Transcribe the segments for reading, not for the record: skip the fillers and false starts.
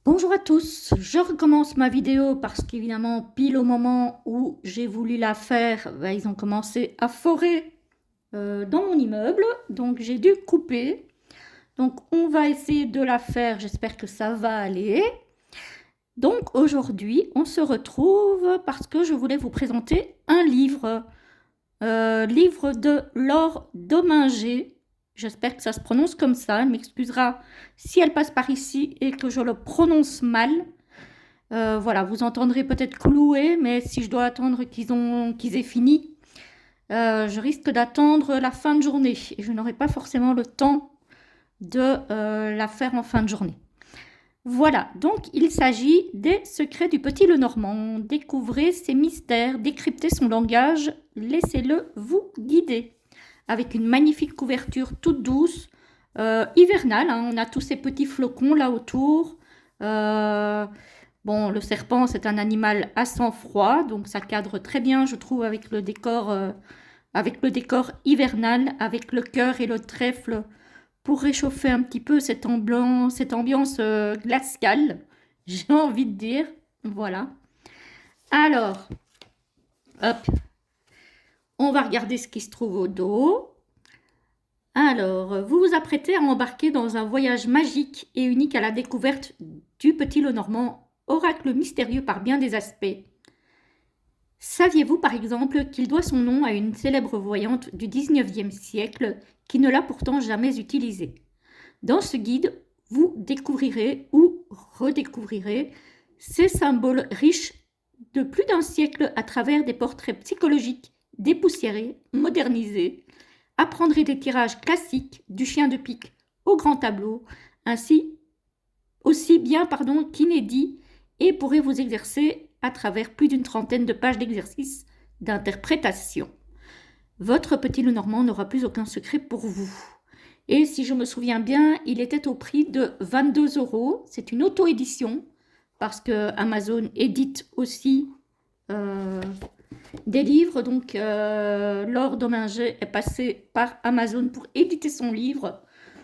Bonjour à tous, je recommence ma vidéo parce qu'évidemment, pile au moment où j'ai voulu la faire, ils ont commencé à forer dans mon immeuble, donc j'ai dû couper. Donc on va essayer de la faire, j'espère que ça va aller. Donc aujourd'hui, on se retrouve parce que je voulais vous présenter un livre, livre de Laure Dominger. J'espère que ça se prononce comme ça, elle m'excusera si elle passe par ici et que je le prononce mal. Voilà, vous entendrez peut-être clouer, mais si je dois attendre qu'ils aient fini, je risque d'attendre la fin de journée et je n'aurai pas forcément le temps de la faire en fin de journée. Voilà, donc il s'agit des secrets du petit Lenormand. Découvrez ses mystères, décryptez son langage, laissez-le vous guider. Avec une magnifique couverture toute douce, hivernale, hein, on a tous ces petits flocons là autour. Bon, le serpent, c'est un animal à sang froid, donc ça cadre très bien, je trouve, avec le décor hivernal, avec le cœur et le trèfle, pour réchauffer un petit peu cette ambiance glaciale, j'ai envie de dire. Voilà. Alors, hop, on va regarder ce qui se trouve au dos. Alors, vous vous apprêtez à embarquer dans un voyage magique et unique à la découverte du petit Lenormand, oracle mystérieux par bien des aspects. Saviez-vous par exemple qu'il doit son nom à une célèbre voyante du XIXe siècle qui ne l'a pourtant jamais utilisé? Dans ce guide, vous découvrirez ou redécouvrirez ces symboles riches de plus d'un siècle à travers des portraits psychologiques dépoussiérés, modernisés. Apprendrez des tirages classiques du chien de pique au grand tableau, ainsi aussi bien qu'inédits, et pourrez vous exercer à travers plus d'une trentaine de pages d'exercices d'interprétation. Votre petit Lenormand n'aura plus aucun secret pour vous. Et si je me souviens bien, il était au prix de 22 €. C'est une auto-édition, parce que Amazon édite aussi des livres. Donc, Laure Dominger est passée par Amazon pour éditer son livre.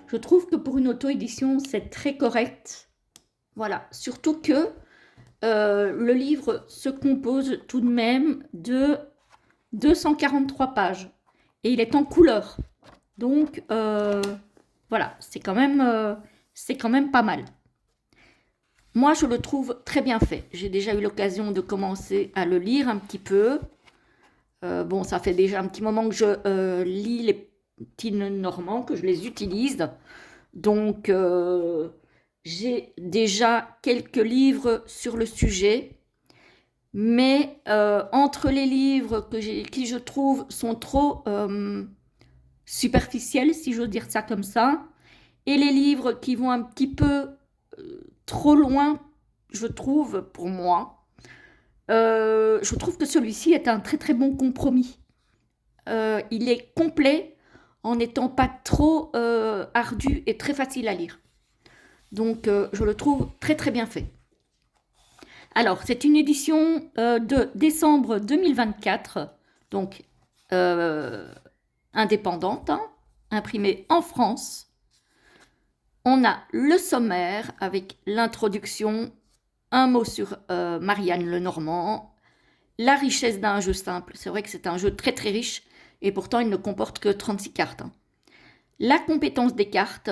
Je trouve que pour une auto-édition, c'est très correct. Voilà, surtout que le livre se compose tout de même de 243 pages. Et il est en couleur. Donc, voilà, c'est quand même pas mal. Moi, je le trouve très bien fait. J'ai déjà eu l'occasion de commencer à le lire un petit peu. Bon, ça fait déjà un petit moment que je lis les petits Normands, que je les utilise. Donc, j'ai déjà quelques livres sur le sujet. Mais entre les livres qui je trouve sont trop superficiels, si j'ose dire ça comme ça, et les livres qui vont un petit peu trop loin, je trouve, pour moi, je trouve que celui-ci est un très très bon compromis. Il est complet en n'étant pas trop ardu et très facile à lire. Donc je le trouve très très bien fait. Alors, c'est une édition de décembre 2024, donc indépendante, hein, imprimée en France. On a le sommaire avec l'introduction, un mot sur Marianne Lenormand, la richesse d'un jeu simple. C'est vrai que c'est un jeu très très riche et pourtant il ne comporte que 36 cartes. Hein. La compétence des cartes,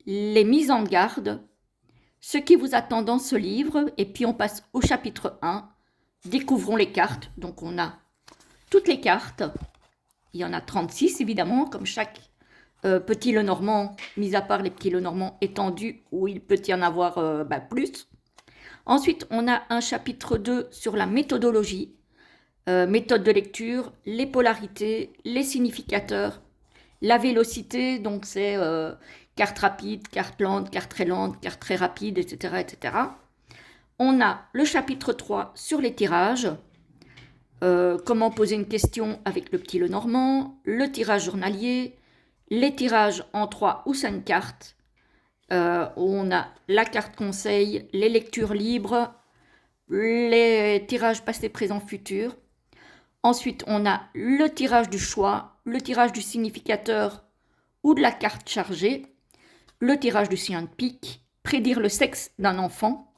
les mises en garde, ce qui vous attend dans ce livre, et puis on passe au chapitre 1. Découvrons les cartes. Donc on a toutes les cartes. Il y en a 36 évidemment, comme chaque petit Lenormand, mis à part les petits Lenormand étendus, où il peut y en avoir plus. Ensuite, on a un chapitre 2 sur la méthodologie, méthode de lecture, les polarités, les significateurs, la vélocité, donc c'est carte rapide, carte lente, carte très rapide, etc., etc. On a le chapitre 3 sur les tirages, comment poser une question avec le petit Lenormand, le tirage journalier, les tirages en 3 ou 5 cartes. On a la carte conseil, les lectures libres, les tirages passé, présent, futur. Ensuite, on a le tirage du choix, le tirage du significateur ou de la carte chargée, le tirage du chien de pique, prédire le sexe d'un enfant,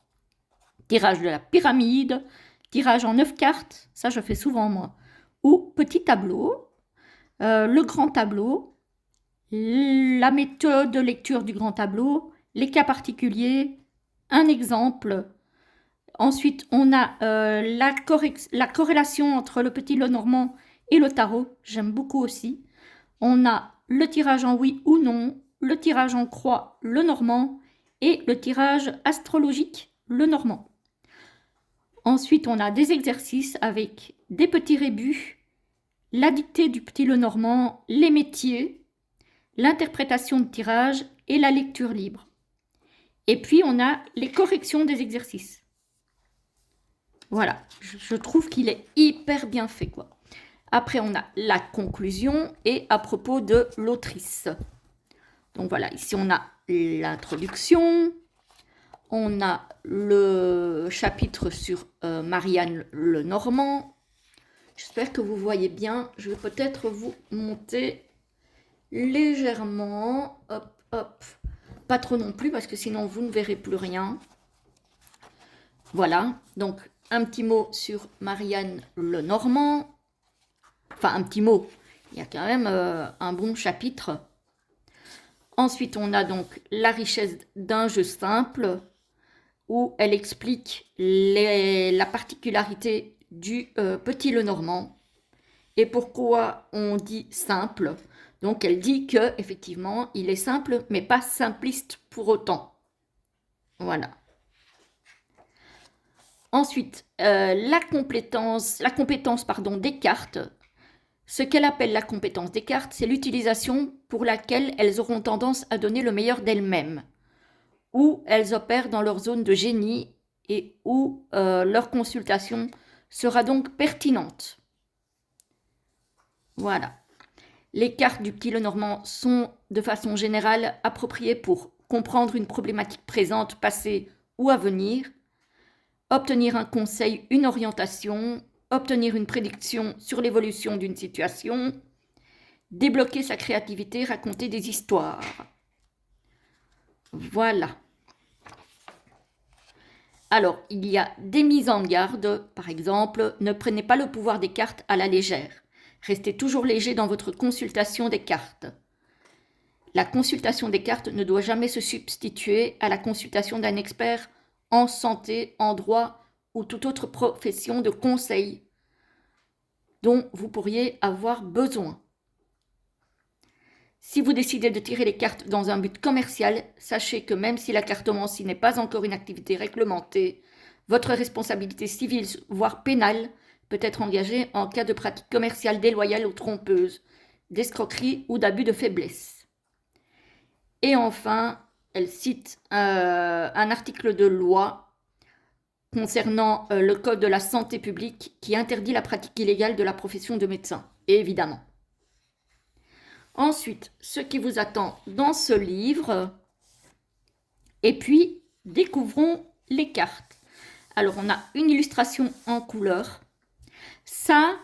tirage de la pyramide, tirage en 9 cartes, ça je fais souvent moi, ou petit tableau, le grand tableau, la méthode de lecture du grand tableau, les cas particuliers, un exemple. Ensuite, on a la corrélation entre le petit Lenormand et le tarot, j'aime beaucoup aussi. On a le tirage en oui ou non, le tirage en croix, le normand, et le tirage astrologique, le normand. Ensuite, on a des exercices avec des petits rébus, la dictée du petit Lenormand, les métiers, l'interprétation de tirage et la lecture libre. Et puis, on a les corrections des exercices. Voilà, je trouve qu'il est hyper bien fait, quoi. Après, on a la conclusion et à propos de l'autrice. Donc voilà, ici on a l'introduction, on a le chapitre sur Marianne Lenormand. J'espère que vous voyez bien. Je vais peut-être vous monter légèrement. Hop, hop. Pas trop non plus parce que sinon vous ne verrez plus rien. Voilà, donc un petit mot sur Marianne Lenormand. Enfin, un petit mot. Il y a quand même un bon chapitre. Ensuite, on a donc la richesse d'un jeu simple, où elle explique la particularité du petit Lenormand et pourquoi on dit simple. Donc, elle dit que effectivement, il est simple, mais pas simpliste pour autant. Voilà. Ensuite, la compétence des cartes. Ce qu'elle appelle la compétence des cartes, c'est l'utilisation pour laquelle elles auront tendance à donner le meilleur d'elles-mêmes, où elles opèrent dans leur zone de génie et où leur consultation sera donc pertinente. Voilà. Les cartes du petit Lenormand sont de façon générale appropriées pour comprendre une problématique présente, passée ou à venir, obtenir un conseil, une orientation, obtenir une prédiction sur l'évolution d'une situation, débloquer sa créativité, raconter des histoires. Voilà. Alors, il y a des mises en garde, par exemple, ne prenez pas le pouvoir des cartes à la légère. Restez toujours léger dans votre consultation des cartes. La consultation des cartes ne doit jamais se substituer à la consultation d'un expert en santé, en droit ou toute autre profession de conseil dont vous pourriez avoir besoin. Si vous décidez de tirer les cartes dans un but commercial, sachez que même si la cartomancie n'est pas encore une activité réglementée, votre responsabilité civile, voire pénale, peut être engagée en cas de pratique commerciale déloyale ou trompeuse, d'escroquerie ou d'abus de faiblesse. Et enfin, elle cite un article de loi concernant le code de la santé publique qui interdit la pratique illégale de la profession de médecin, évidemment. Ensuite, ce qui vous attend dans ce livre, et puis découvrons les cartes. Alors, on a une illustration en couleur. Ça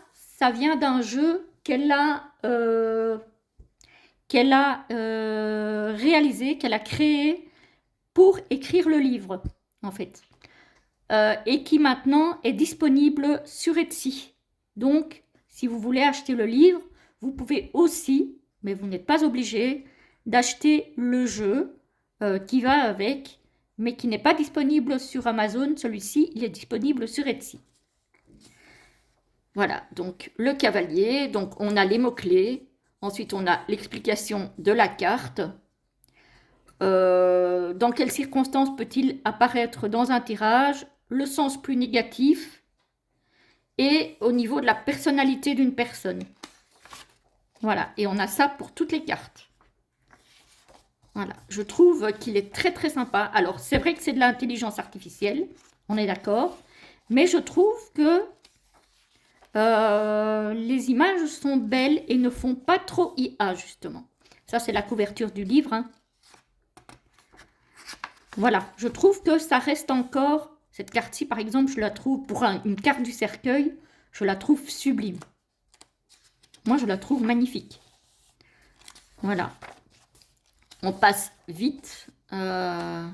vient d'un jeu qu'elle a réalisé, qu'elle a créé pour écrire le livre, en fait. Et qui maintenant est disponible sur Etsy. Donc, si vous voulez acheter le livre, vous pouvez aussi, mais vous n'êtes pas obligé, d'acheter le jeu qui va avec, mais qui n'est pas disponible sur Amazon. Celui-ci, il est disponible sur Etsy. Voilà, donc le cavalier, donc on a les mots-clés, ensuite on a l'explication de la carte. Dans quelles circonstances peut-il apparaître dans un tirage? Le sens plus négatif et au niveau de la personnalité d'une personne. Voilà, et on a ça pour toutes les cartes. Voilà, je trouve qu'il est très très sympa. Alors, c'est vrai que c'est de l'intelligence artificielle, on est d'accord, mais je trouve que les images sont belles et ne font pas trop IA, justement. Ça, c'est la couverture du livre. Hein. Voilà, je trouve que ça reste encore... Cette carte-ci, par exemple, je la trouve, pour une carte du cercueil, je la trouve sublime. Moi, je la trouve magnifique. Voilà. On passe vite. Voilà.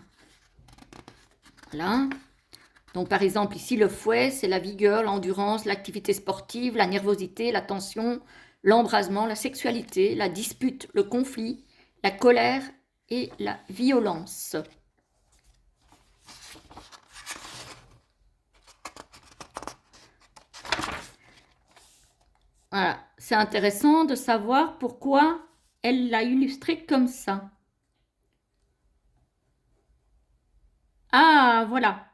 Donc par exemple ici le fouet, c'est la vigueur, l'endurance, l'activité sportive, la nervosité, la tension, l'embrasement, la sexualité, la dispute, le conflit, la colère et la violence. Voilà, c'est intéressant de savoir pourquoi elle l'a illustré comme ça. Ah, voilà.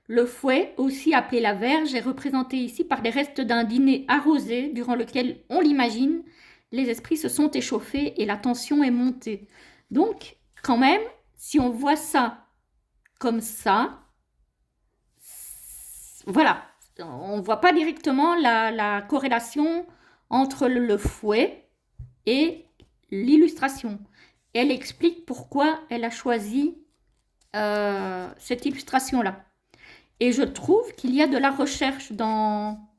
Le fouet, aussi appelé la verge, est représenté ici par les restes d'un dîner arrosé durant lequel, on l'imagine, les esprits se sont échauffés et la tension est montée. Donc, quand même, si on voit ça comme ça, voilà, on ne voit pas directement la corrélation entre le fouet et l'illustration. Elle explique pourquoi elle a choisi cette illustration-là. Et je trouve qu'il y a de la recherche dans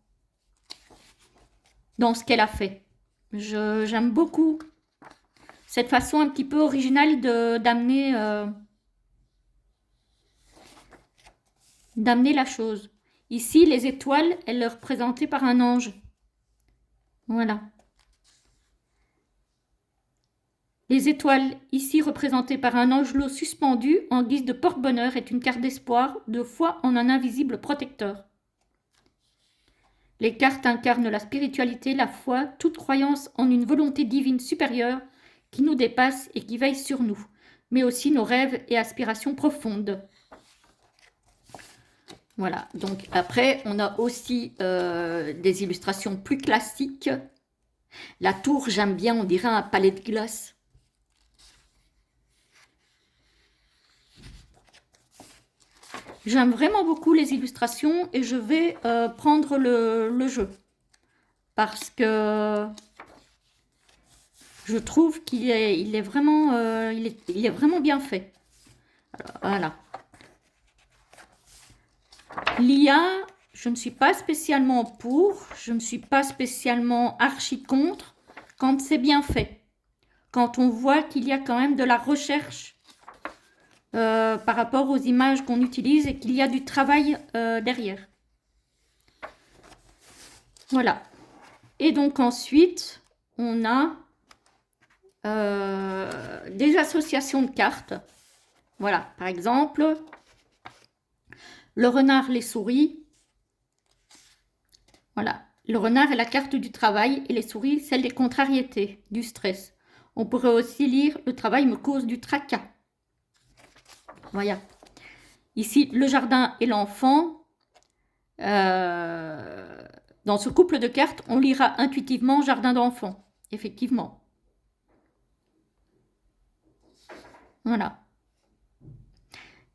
ce qu'elle a fait. J'aime beaucoup cette façon un petit peu originale d'amener la chose. Ici, les étoiles, elles sont représentées par un ange. Voilà. Les étoiles, ici représentées par un angelot suspendu en guise de porte-bonheur, est une carte d'espoir, de foi en un invisible protecteur. Les cartes incarnent la spiritualité, la foi, toute croyance en une volonté divine supérieure qui nous dépasse et qui veille sur nous, mais aussi nos rêves et aspirations profondes. Voilà, donc après, on a aussi des illustrations plus classiques. La tour, j'aime bien, on dirait un palais de glace. J'aime vraiment beaucoup les illustrations et je vais prendre le jeu. Parce que je trouve qu'il est vraiment, il est vraiment bien fait. Alors, voilà. L'IA, je ne suis pas spécialement pour, je ne suis pas spécialement archi contre quand c'est bien fait. Quand on voit qu'il y a quand même de la recherche par rapport aux images qu'on utilise et qu'il y a du travail derrière. Voilà. Et donc ensuite, on a des associations de cartes. Voilà, par exemple, le renard, les souris. Voilà, le renard est la carte du travail et les souris, celle des contrariétés, du stress. On pourrait aussi lire « Le travail me cause du tracas ». Voilà. Ici, le jardin et l'enfant. Dans ce couple de cartes, on lira intuitivement jardin d'enfant. Effectivement. Voilà.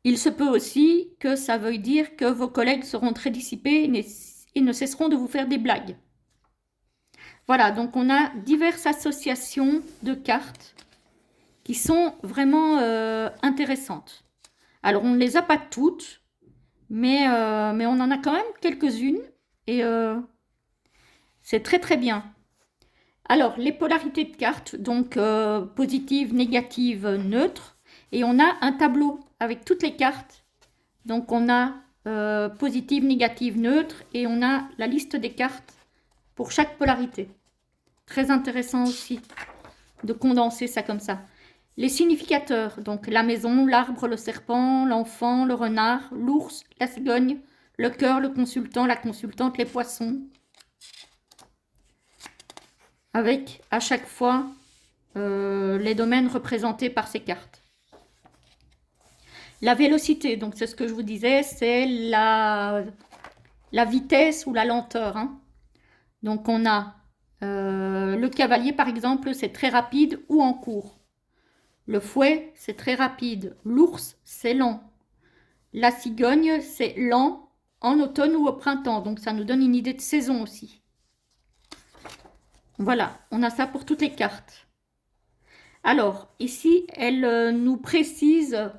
Il se peut aussi que ça veuille dire que vos collègues seront très dissipés et ne cesseront de vous faire des blagues. Voilà, donc on a diverses associations de cartes qui sont vraiment intéressantes. Alors, on ne les a pas toutes, mais on en a quand même quelques-unes et c'est très très bien. Alors, les polarités de cartes, donc positives, négatives, neutres, et on a un tableau avec toutes les cartes. Donc, on a positive, négative, neutre, et on a la liste des cartes pour chaque polarité. Très intéressant aussi de condenser ça comme ça. Les significateurs, donc la maison, l'arbre, le serpent, l'enfant, le renard, l'ours, la cigogne, le cœur, le consultant, la consultante, les poissons. Avec à chaque fois les domaines représentés par ces cartes. La vélocité, donc c'est ce que je vous disais, c'est la vitesse ou la lenteur. Hein. Donc on a le cavalier par exemple, c'est très rapide ou en cours. Le fouet, c'est très rapide. L'ours, c'est lent. La cigogne, c'est lent en automne ou au printemps. Donc ça nous donne une idée de saison aussi. Voilà, on a ça pour toutes les cartes. Alors, ici, elle nous précise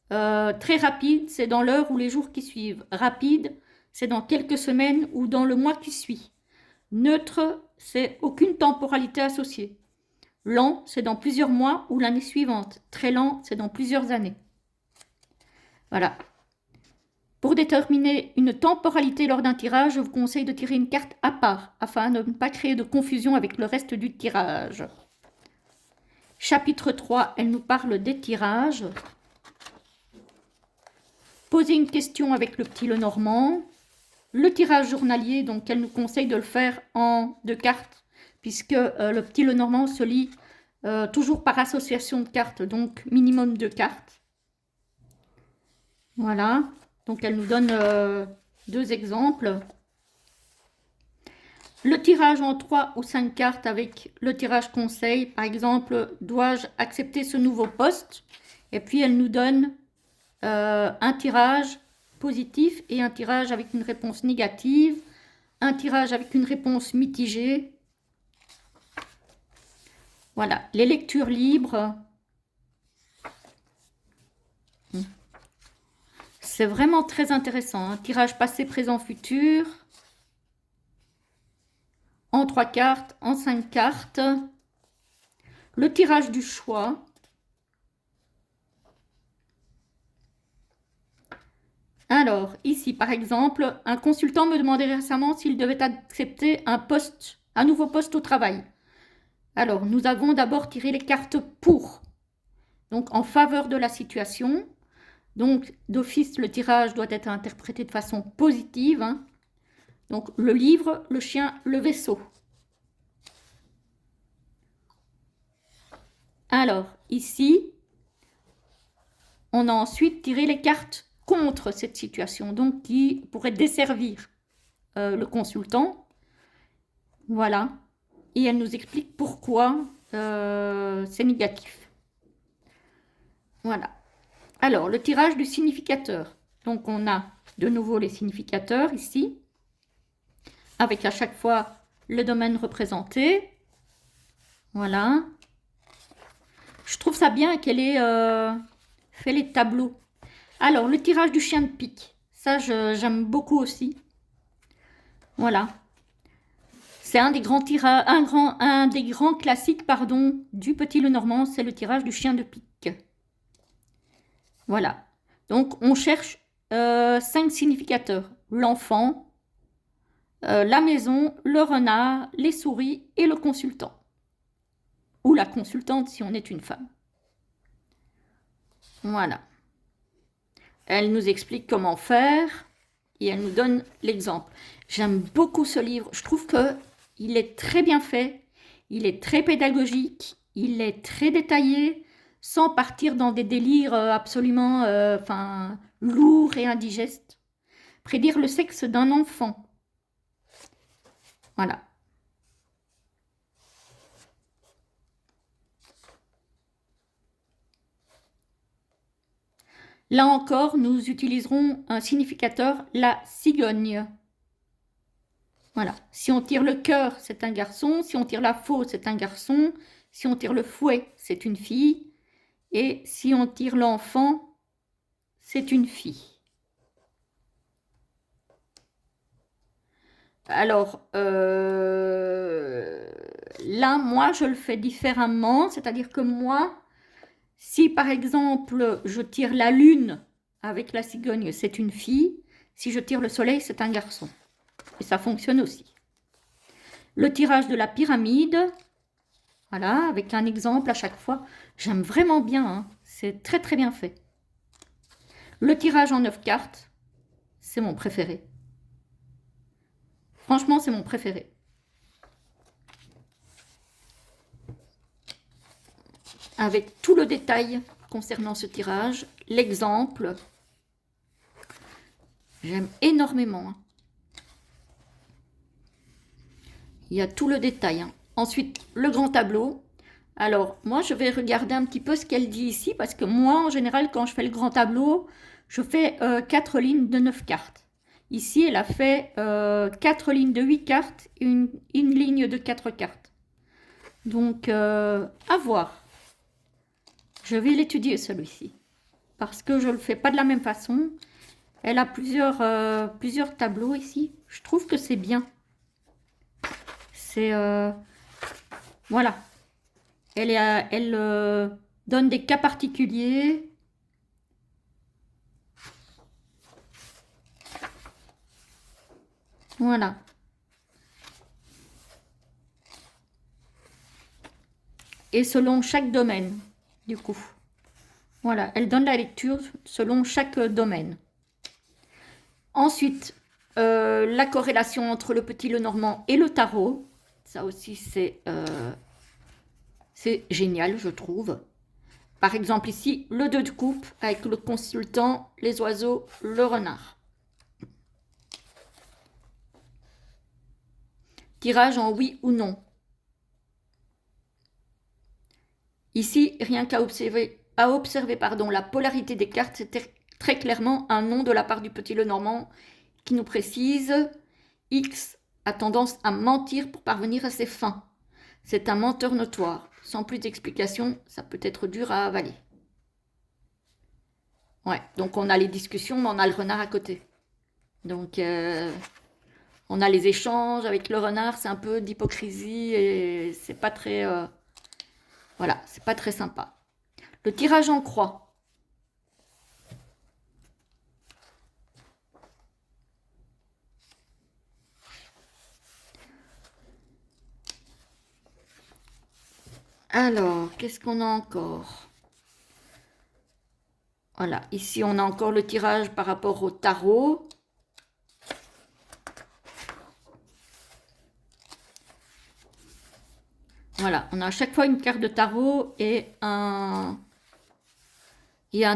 très rapide, c'est dans l'heure ou les jours qui suivent. Rapide, c'est dans quelques semaines ou dans le mois qui suit. Neutre, c'est aucune temporalité associée. Lent, c'est dans plusieurs mois ou l'année suivante. Très lent, c'est dans plusieurs années. Voilà. Pour déterminer une temporalité lors d'un tirage, je vous conseille de tirer une carte à part, afin de ne pas créer de confusion avec le reste du tirage. Chapitre 3, elle nous parle des tirages. Poser une question avec le petit Lenormand. Le tirage journalier, donc elle nous conseille de le faire en 2 cartes, puisque le petit Lenormand se lit toujours par association de cartes, donc minimum 2 cartes. Voilà, donc elle nous donne 2 exemples. Le tirage en 3 ou 5 cartes avec le tirage conseil, par exemple, dois-je accepter ce nouveau poste? Et puis elle nous donne un tirage positif et un tirage avec une réponse négative, un tirage avec une réponse mitigée. Voilà, les lectures libres. C'est vraiment très intéressant. Un tirage passé, présent, futur. En 3 cartes, en 5 cartes. Le tirage du choix. Alors, ici, par exemple, un consultant me demandait récemment s'il devait accepter un nouveau poste au travail. Alors, nous avons d'abord tiré les cartes pour, donc en faveur de la situation. Donc, d'office, le tirage doit être interprété de façon positive. Hein. Donc, le livre, le chien, le vaisseau. Alors, ici, on a ensuite tiré les cartes contre cette situation, donc qui pourrait desservir le consultant. Voilà. Et elle nous explique pourquoi c'est négatif. Voilà. Alors, le tirage du significateur. Donc, on a de nouveau les significateurs ici, avec à chaque fois le domaine représenté. Voilà. Je trouve ça bien qu'elle ait fait les tableaux. Alors, le tirage du chien de pique. Ça, j'aime beaucoup aussi. Voilà. C'est un des grands tirages, un des grands classiques, pardon, du Petit Lenormand, c'est le tirage du chien de pique. Voilà. Donc, on cherche 5 significateurs. L'enfant, la maison, le renard, les souris et le consultant. Ou la consultante si on est une femme. Voilà. Elle nous explique comment faire et elle nous donne l'exemple. J'aime beaucoup ce livre. Je trouve qu'il est très bien fait, il est très pédagogique, il est très détaillé, sans partir dans des délires absolument lourds et indigestes. Prédire le sexe d'un enfant. Voilà. Là encore, nous utiliserons un significateur, la cigogne. Voilà. Si on tire le cœur, c'est un garçon. Si on tire la faux, c'est un garçon. Si on tire le fouet, c'est une fille. Et si on tire l'enfant, c'est une fille. Alors, là, moi, je le fais différemment. C'est-à-dire que moi, si par exemple, je tire la lune avec la cigogne, c'est une fille. Si je tire le soleil, c'est un garçon. Et ça fonctionne aussi. Le tirage de la pyramide, voilà, avec un exemple à chaque fois. J'aime vraiment bien, hein. C'est très très bien fait. Le tirage en 9 cartes, c'est mon préféré. Franchement, c'est mon préféré. Avec tout le détail concernant ce tirage, l'exemple, j'aime énormément. Hein. Il y a tout le détail. Hein. Ensuite, le grand tableau. Alors, moi, je vais regarder un petit peu ce qu'elle dit ici, parce que moi, en général, quand je fais le grand tableau, je fais 4 lignes de 9 cartes. Ici, elle a fait 4 lignes de 8 cartes et une ligne de 4 cartes. Donc, à voir. Je vais l'étudier, celui-ci, parce que je ne le fais pas de la même façon. Elle a plusieurs tableaux ici. Je trouve que c'est bien. C'est... voilà. Elle donne des cas particuliers. Voilà. Et selon chaque domaine, du coup. Voilà, elle donne la lecture selon chaque domaine. Ensuite, la corrélation entre le petit Lenormand et le tarot. Ça aussi, c'est génial, je trouve. Par exemple, ici, le 2 de coupe avec le consultant, les oiseaux, le renard. Tirage en oui ou non. Ici, rien qu'à observer, la polarité des cartes, c'est très clairement un non de la part du petit Lenormand qui nous précise X a tendance à mentir pour parvenir à ses fins. C'est un menteur notoire. Sans plus d'explications, ça peut être dur à avaler. Ouais, donc on a les discussions, mais on a le renard à côté. Donc on a les échanges avec le renard, c'est un peu d'hypocrisie et c'est pas très... voilà, c'est pas très sympa. Le tirage en croix. Alors, qu'est-ce qu'on a encore? Voilà, ici on a encore le tirage par rapport au tarot. Voilà, on a à chaque fois une carte de tarot et un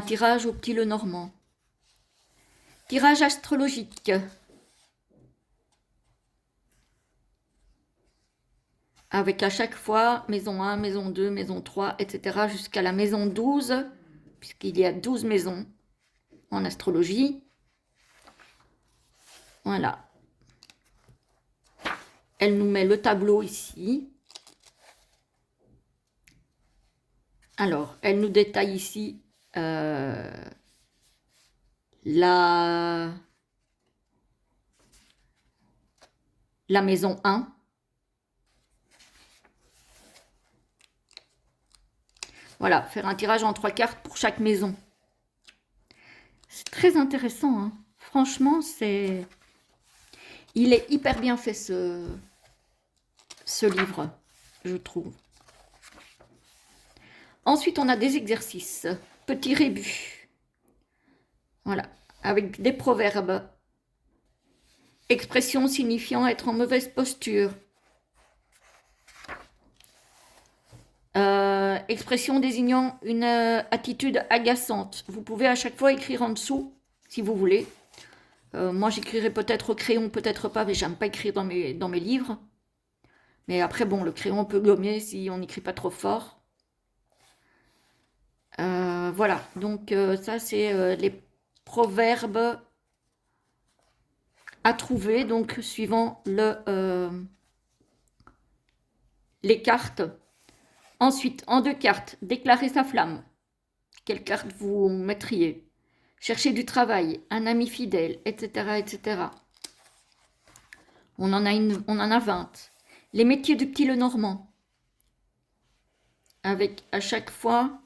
tirage au petit Lenormand. Tirage astrologique. Avec à chaque fois maison 1, maison 2, maison 3, etc. jusqu'à la maison 12, puisqu'il y a 12 maisons en astrologie. Voilà. Elle nous met le tableau ici. Alors, elle nous détaille ici la maison 1. Voilà, faire un tirage en 3 cartes pour chaque maison. C'est très intéressant, hein. Franchement, il est hyper bien fait ce livre, je trouve. Ensuite, on a des exercices. Petit rébut. Voilà, avec des proverbes. Expression signifiant être en mauvaise posture. Expression désignant une attitude agaçante. Vous pouvez à chaque fois écrire en dessous, si vous voulez. Moi, j'écrirai peut-être au crayon, peut-être pas, mais j'aime pas écrire dans mes livres. Mais après, bon, le crayon, on peut gommer si on n'écrit pas trop fort. Voilà, donc ça, c'est les proverbes à trouver, donc suivant les cartes. Ensuite, en 2 cartes, déclarer sa flamme. Quelle carte vous mettriez? Chercher du travail, un ami fidèle, etc., etc. On en a 20. Les métiers du petit Lenormand. Avec à chaque fois,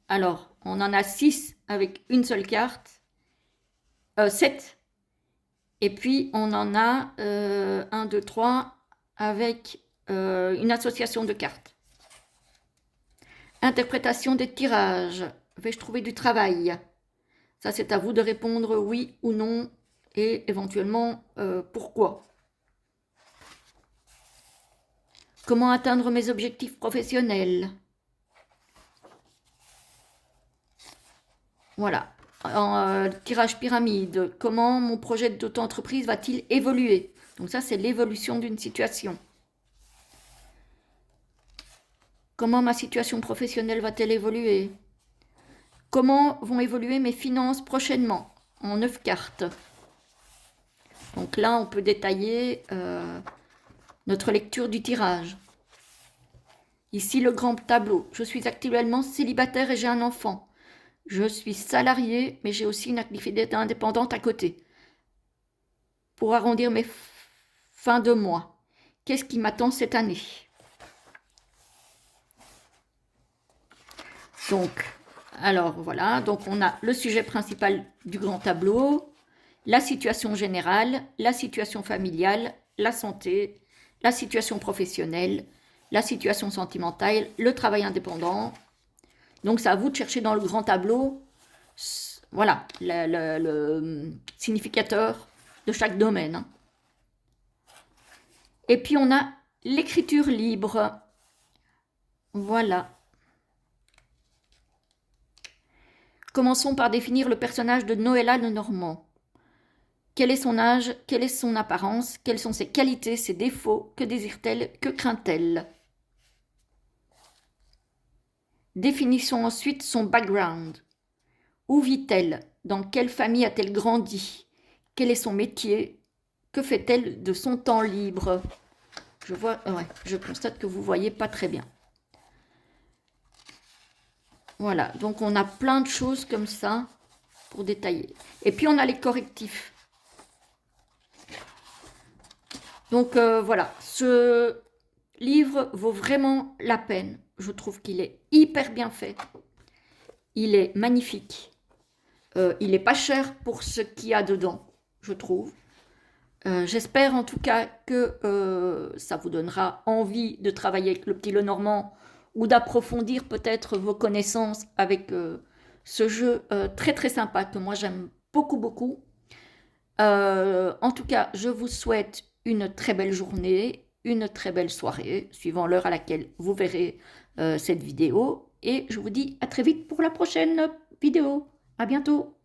alors, on en a 6 avec une seule carte. 7. Et puis, on en a 1, 2, 3 avec une association de cartes. Interprétation des tirages. Vais-je trouver du travail? Ça, c'est à vous de répondre oui ou non et éventuellement pourquoi. Comment atteindre mes objectifs professionnels? Voilà. En tirage pyramide, comment mon projet d'auto-entreprise va-t-il évoluer? Donc ça, c'est l'évolution d'une situation. Comment ma situation professionnelle va-t-elle évoluer? Comment vont évoluer mes finances prochainement? En 9 cartes. Donc là, on peut détailler notre lecture du tirage. Ici, le grand tableau. Je suis actuellement célibataire et j'ai un enfant. Je suis salariée, mais j'ai aussi une activité indépendante à côté. Pour arrondir mes fins de mois, qu'est-ce qui m'attend cette année? Donc, alors voilà, donc on a le sujet principal du grand tableau. la situation générale, la situation familiale, la santé, la situation professionnelle, la situation sentimentale, le travail indépendant. Donc c'est à vous de chercher dans le grand tableau, voilà, le significateur de chaque domaine, hein. Et puis on a l'écriture libre. Voilà. Commençons par définir le personnage de Noëlla Lenormand. Quel est son âge? Quelle est son apparence? Quelles sont ses qualités, ses défauts? Que désire-t-elle? Que craint-elle? Définissons ensuite son background. Où vit-elle? Dans quelle famille a-t-elle grandi? Quel est son métier? Que fait-elle de son temps libre? Je constate que vous ne voyez pas très bien. Voilà, donc on a plein de choses comme ça pour détailler. Et puis on a les correctifs. Donc voilà, ce livre vaut vraiment la peine. Je trouve qu'il est hyper bien fait. Il est magnifique. Il n'est pas cher pour ce qu'il y a dedans, je trouve. J'espère en tout cas que ça vous donnera envie de travailler avec le petit Lenormand ou d'approfondir peut-être vos connaissances avec ce jeu très très sympa que moi j'aime beaucoup beaucoup. En tout cas, je vous souhaite une très belle journée, une très belle soirée, suivant l'heure à laquelle vous verrez cette vidéo. Et je vous dis à très vite pour la prochaine vidéo. À bientôt!